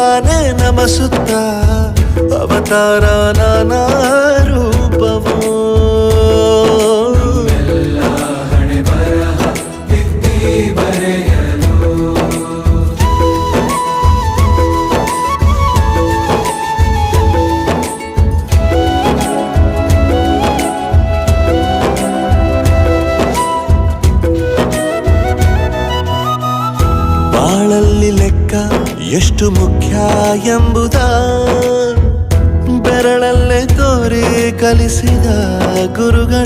ತಾನೇ ನಮಸುತ್ತ ಅವತಾರ ನಾನಾ ರೂಪವೋ ಬಾಳಲ್ಲಿ ಲೆಕ್ಕ ಎಷ್ಟು ಮುಖ್ಯ ಎಂಬುದ ಬೆರಳಲ್ಲೇ ತೋರಿ ಕಲಿಸಿದ ಗುರುಗಳು.